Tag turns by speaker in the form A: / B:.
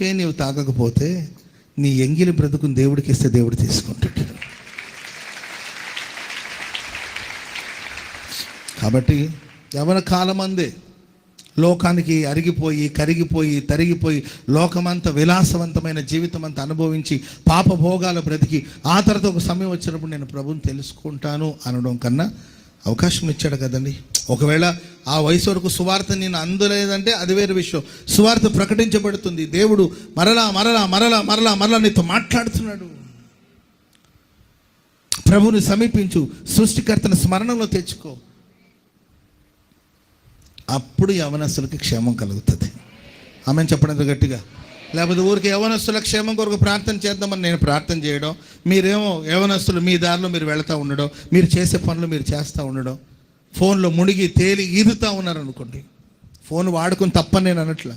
A: నీవు తాగకపోతే నీ ఎంగిలి బ్రతుకుని దేవుడికి ఇస్తే దేవుడు తీసుకుంటాడు. కాబట్టి యవన కాలమందే లోకానికి అరిగిపోయి కరిగిపోయి తరిగిపోయి లోకమంతా విలాసవంతమైన జీవితం అంతా అనుభవించి పాప భోగాల బ్రతికి ఆ తర్వాత ఒక సమయం వచ్చినప్పుడు నేను ప్రభువుని తెలుసుకుంటాను అనడం కన్నా అవకాశం ఇచ్చాడు కదండి. ఒకవేళ ఆ వయసు వరకు సువార్త నేను అందలేదంటే అది వేరే విషయం. సువార్త ప్రకటించబడుతుంది, దేవుడు మరలా మరలా మరలా మరలా మరలా నీతో మాట్లాడుతున్నాడు. ప్రభువుని సమీపించు, సృష్టికర్తను స్మరణలో తెచ్చుకో, అప్పుడు యవనస్తులకి క్షేమం కలుగుతుంది. ఆమెను చెప్పడం గట్టిగా. లేకపోతే ఊరికి యవనస్తుల క్షేమం కొరకు ప్రార్థన చేద్దామని నేను ప్రార్థన చేయడం, మీరేమో యవనస్తులు మీ దారిలో మీరు వెళుతూ ఉండడం, మీరు చేసే పనులు మీరు చేస్తూ ఉండడం, ఫోన్లో మునిగి తేలి ఈదుతూ ఉన్నారనుకోండి. ఫోన్ వాడుకుని తప్పని నేను అనట్లా.